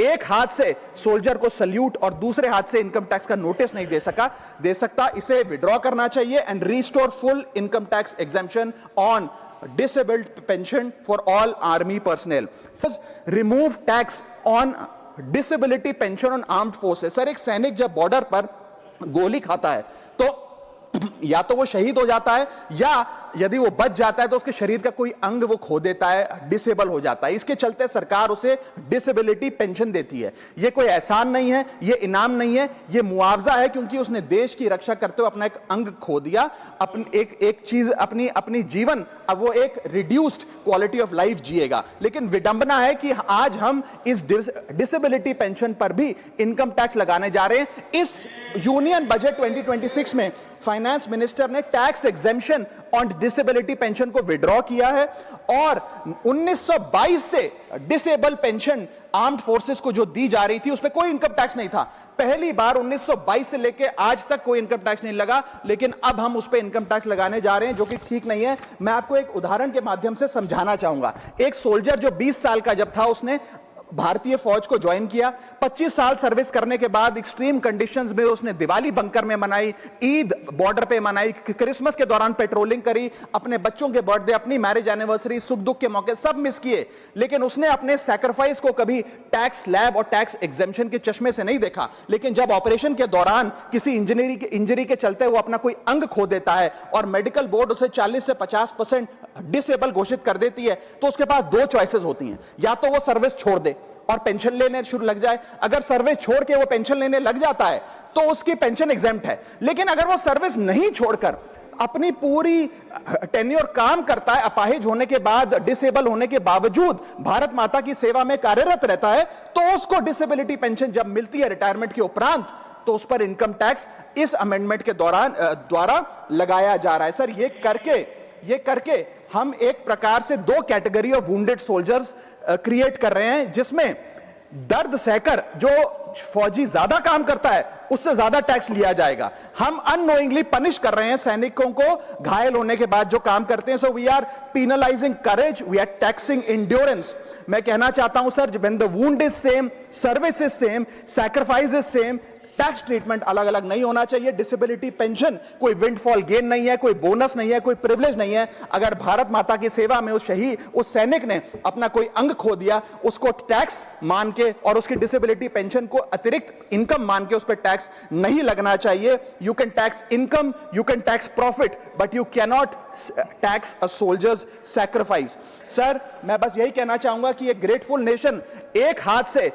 एक हाथ से सोल्जर को सल्यूट और दूसरे हाथ से इनकम टैक्स का नोटिस नहीं दे सकता, इसे विड्रॉ करना चाहिए and restore full income tax exemption on disabled pension for all army personnel. Sir, remove tax on disability pension on armed forces. Sir, एक सैनिक जब बॉर्डर पर गोली खाता है तो या तो वो शहीद हो जाता है या यदि वो बच जाता है तो उसके शरीर का कोई अंग वो खो देता है, डिसेबल हो जाता है। इसके चलते सरकार उसे डिसेबिलिटी पेंशन देती है। ये कोई एहसान नहीं है, ये इनाम नहीं है, ये मुआवजा है, क्योंकि उसने देश की रक्षा करते हुए अपना एक अंग खो दिया, अपनी एक चीज अपनी जीवन अब वो एक रिड्यूस्ड क्वालिटी ऑफ लाइफ जिएगा। लेकिन विडंबना है कि आज हम इस डिसेबिलिटी पेंशन पर भी इनकम टैक्स लगाने जा रहे हैं। इस यूनियन बजट 2026 में फाइनेंस मिनिस्टर ने tax exemption on disability pension को विड्रॉ किया है और 1922 से डिसेबल पेंशन आर्म्ड फोर्सेस को जो दी जा रही थी उस पर कोई इनकम टैक्स नहीं था। पहली बार 1922 से लेके आज तक कोई इनकम टैक्स नहीं लगा, लेकिन अब हम उस पर इनकम टैक्स लगाने जा रहे हैं, जो कि ठीक नहीं है। मैं आपको एक उदाहरण के माध्यम से समझाना चाहूंगा। एक सोल्जर जो 20 साल का जब था, उसने भारतीय फौज को ज्वाइन किया। 25 साल सर्विस करने के बाद एक्सट्रीम कंडीशंस में उसने दिवाली बंकर में मनाई, ईद बॉर्डर पे मनाई, क्रिसमस के दौरान पेट्रोलिंग करी, अपने बच्चों के बर्थडे, अपनी मैरिज एनिवर्सरी, सुख दुख के मौके सब मिस किए। लेकिन उसने अपने सैक्रिफाइस को कभी टैक्स लैब और टैक्स एग्जेम्पशन के चश्मे से नहीं देखा। लेकिन जब ऑपरेशन के दौरान किसी इंजरी के चलते वो अपना कोई अंग खो देता है और मेडिकल बोर्ड उसे 40 से 50% डिसेबल घोषित कर देती है, तो उसके पास दो चॉइसेस होती हैं। या तो वो सर्विस छोड़ दे और पेंशन लेने शुरू लग जाए। अगर सर्विस छोड़ के वो पेंशन लेने लग जाता है तो उसकी पेंशन एग्जेम्प्ट है। लेकिन अगर वो सर्विस नहीं छोड़कर अपनी पूरी टेन्योर काम करता है, अपाहिज होने के बाद, डिसेबल होने के बावजूद भारत माता की सेवा में कार्यरत रहता है, तो उसको डिसेबिलिटी पेंशन जब मिलती है रिटायरमेंट के उपरांत, तो उस पर इनकम टैक्स इस अमेंडमेंट के द्वारा लगाया जा रहा है। सर, ये करके हम एक प्रकार से दो category of wounded soldiers create कर रहे हैं, जिसमें दर्द सहकर जो फौजी ज्यादा काम करता है उससे ज्यादा टैक्स लिया जाएगा। हम अननोइंगली पनिश कर रहे हैं सैनिकों को घायल होने के बाद जो काम करते हैं। So we are penalising courage, we are taxing endurance. मैं कहना चाहता हूं sir, when the wound is same, service is same, sacrifice is same, tax treatment अलग अलग नहीं होना चाहिए। डिसेबिलिटी पेंशन कोई विंडफॉल गेन नहीं है, कोई बोनस नहीं है, कोई प्रिविलेज नहीं है। अगर भारत माता की सेवा में उस सैनिक ने अपना कोई अंग खो दिया, उसको टैक्स मान के और उसकी डिसेबिलिटी पेंशन को अतिरिक्त इनकम मान के उस पर टैक्स नहीं लगना चाहिए। You can tax income, you can tax profit, but you cannot tax a soldiers sacrifice. Sir, मैं बस यही कहना चाहूंगा कि ये ग्रेटफुल नेशन एक हाथ से